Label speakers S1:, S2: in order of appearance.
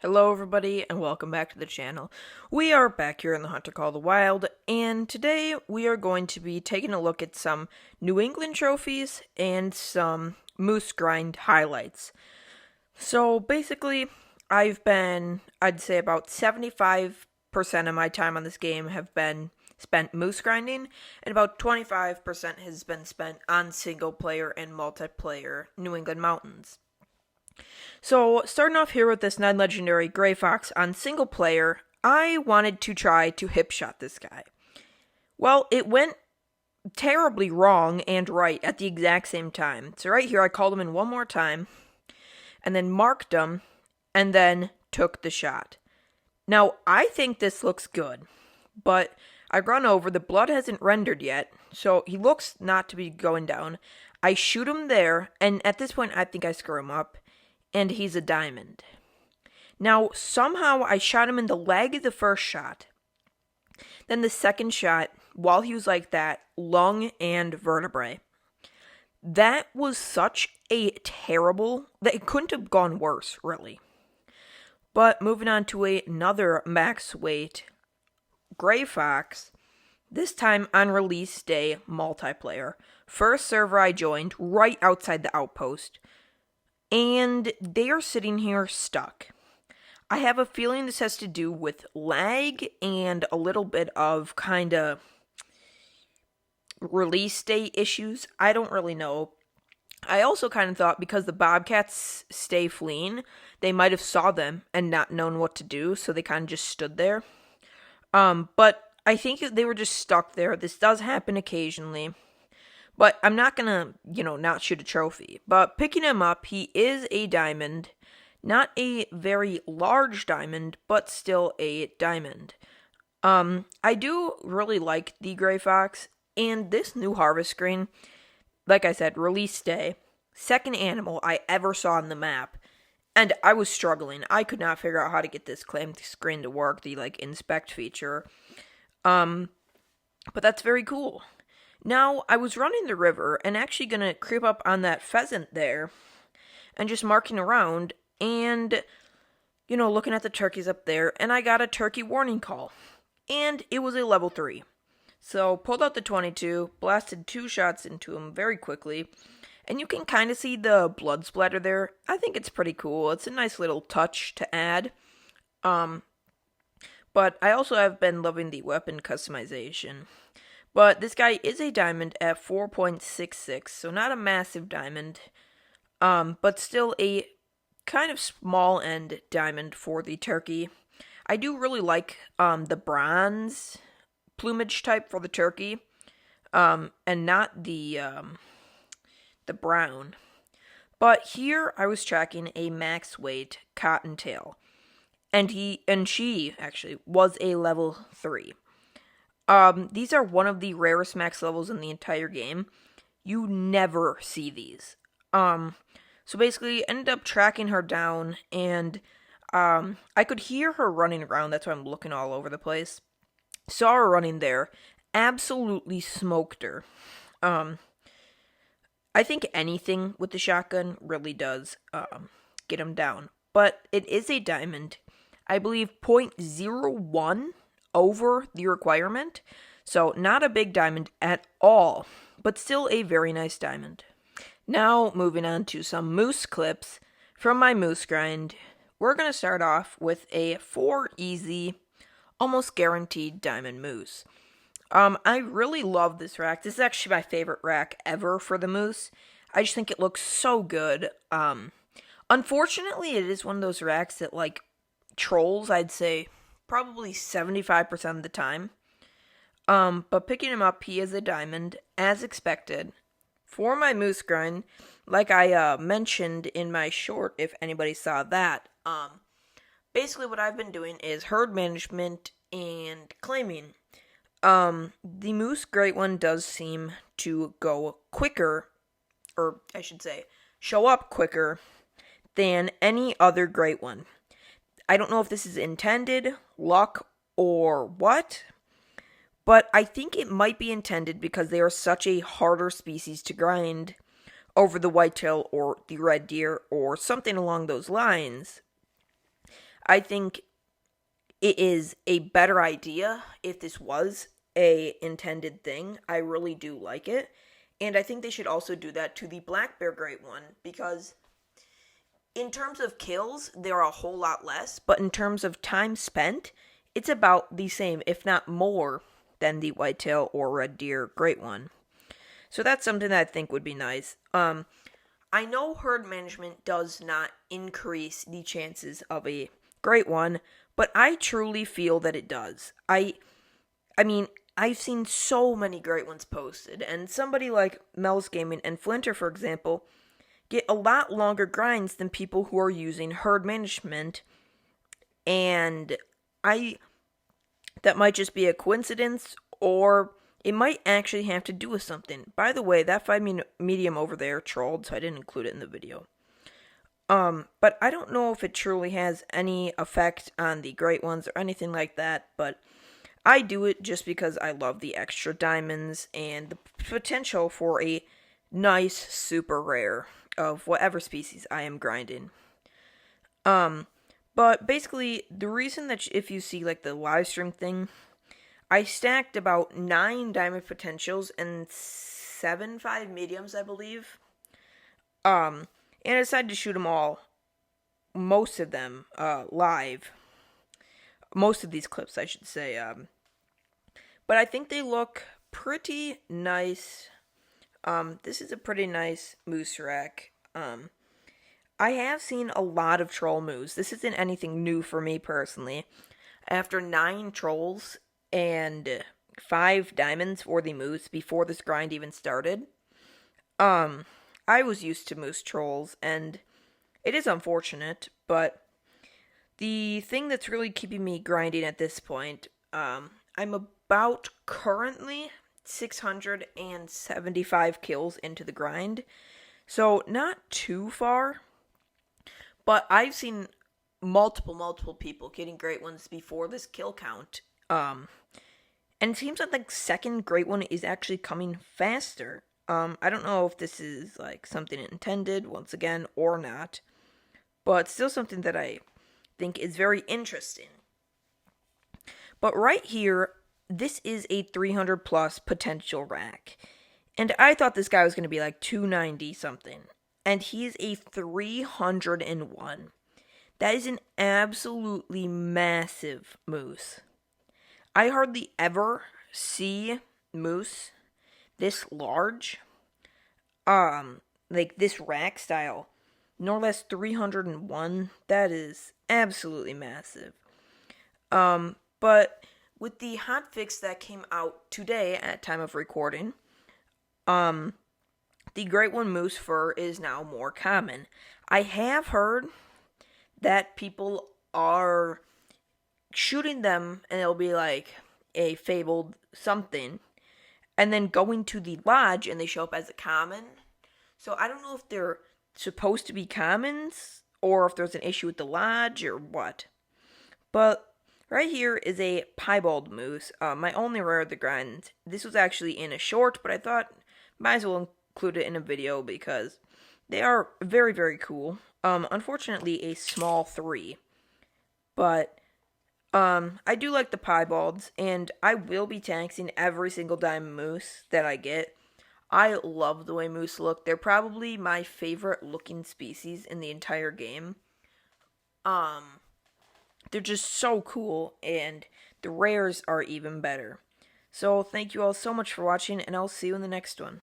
S1: Hello everybody and welcome back to the channel. We are back here in the Hunter Call the Wild, and today we are going to be taking a look at some New England trophies and some moose grind highlights. So basically, I'd say about 75% of my time on this game have been spent moose grinding, and about 25% has been spent on single player and multiplayer New England Mountains. So, starting off here with this 9 legendary Gray Fox on single player, I wanted to try to hip shot this guy. Well, it went terribly wrong and right at the exact same time. So, right here, I called him in one more time, and then marked him, and then took the shot. Now, I think this looks good, but I run over, the blood hasn't rendered yet, so he looks not to be going down. I shoot him there, and at this point, I think I screw him up. And he's a diamond. Now, somehow I shot him in the leg of the first shot. Then the second shot, while he was like that, lung and vertebrae. That was such a terrible, that it couldn't have gone worse, really. But moving on to another max weight Gray Fox, this time on release day multiplayer. First server I joined, right outside the outpost. And they are sitting here stuck. I have a feeling this has to do with lag and a little bit of kind of release date issues. I don't really know. I also kind of thought because the bobcats stay fleeing, they might have saw them and not known what to do, so they kind of just stood there. But I think they were just stuck there. This does happen occasionally. But I'm not gonna, not shoot a trophy. But picking him up, he is a diamond. Not a very large diamond, but still a diamond. I do really like the Gray Fox. And this new harvest screen, like I said, release day. Second animal I ever saw on the map. And I was struggling. I could not figure out how to get this claim screen to work, the, inspect feature. But that's very cool. Now, I was running the river and actually going to creep up on that pheasant there and just marking around and, looking at the turkeys up there, and I got a turkey warning call. And it was a level 3. So, pulled out the 22, blasted 2 shots into him very quickly, and you can kind of see the blood splatter there. I think it's pretty cool. It's a nice little touch to add. But I also have been loving the weapon customization. But this guy is a diamond at 4.66, so not a massive diamond, but still a kind of small end diamond for the turkey. I do really like the bronze plumage type for the turkey, and not the brown. But here I was tracking a max weight cottontail, and she actually was a level 3. These are one of the rarest max levels in the entire game. You never see these. So basically, ended up tracking her down, and, I could hear her running around. That's why I'm looking all over the place. Saw her running there. Absolutely smoked her. I think anything with the shotgun really does, get him down. But it is a diamond. I believe 0.01 over the requirement, so not a big diamond at all, but still a very nice diamond. Now, moving on to some moose clips from my moose grind. We're going to start off with a 4 easy, almost guaranteed diamond moose. I really love this rack. This is actually my favorite rack ever for the moose. I just think it looks so good. Unfortunately, it is one of those racks that, trolls, I'd say, probably 75% of the time. But picking him up, he is a diamond, as expected. For my moose grind, like I mentioned in my short, if anybody saw that, basically what I've been doing is herd management and claiming. The moose great one does seem to go quicker, or I should say, show up quicker than any other great one. I don't know if this is intended, luck, or what, but I think it might be intended because they are such a harder species to grind over the whitetail or the red deer or something along those lines. I think it is a better idea if this was a intended thing. I really do like it. And I think they should also do that to the black bear great one, because in terms of kills, there are a whole lot less, but in terms of time spent, it's about the same, if not more, than the whitetail or red deer great one. So that's something that I think would be nice. I know herd management does not increase the chances of a great one, but I truly feel that it does. I mean, I've seen so many great ones posted, and somebody like Mel's Gaming and Flinter, for example, get a lot longer grinds than people who are using herd management, and that might just be a coincidence, or it might actually have to do with something. By the way, that 5 medium over there trolled, so I didn't include it in the video. But I don't know if it truly has any effect on the great ones or anything like that, but I do it just because I love the extra diamonds and the potential for a nice super rare of whatever species I am grinding. But basically, the reason that if you see like the live stream thing, I stacked about 9 diamond potentials and 7 5 mediums, I believe. And I decided to shoot them all, most of them, live. Most of these clips, I should say. But I think they look pretty nice. This is a pretty nice moose rack. I have seen a lot of troll moves. This isn't anything new for me personally. After 9 trolls and 5 diamonds for the moose before this grind even started, I was used to moose trolls, and it is unfortunate, but the thing that's really keeping me grinding at this point, I'm about currently 675 kills into the grind, so not too far, but I've seen multiple people getting great ones before this kill count, and it seems like the second great one is actually coming faster. I don't know if this is like something intended once again or not, but still something that I think is very interesting. But right here, this is a 300 plus potential rack, and I thought this guy was going to be like 290 something, and he is a 301. That is an absolutely massive moose. I hardly ever see moose this large, like this rack style, no less 301. That is absolutely massive. But with the hotfix that came out today at time of recording, the Great One Moose fur is now more common. I have heard that people are shooting them and it'll be like a fabled something, and then going to the lodge and they show up as a common. So I don't know if they're supposed to be commons or if there's an issue with the lodge or what. But right here is a piebald moose, my only rare of the grind. This was actually in a short, but I thought might as well include it in a video because they are very, very cool. Unfortunately, a small 3. But I do like the piebalds, and I will be taxing every single diamond moose that I get. I love the way moose look. They're probably my favorite looking species in the entire game. They're just so cool, and the rares are even better. So thank you all so much for watching, and I'll see you in the next one.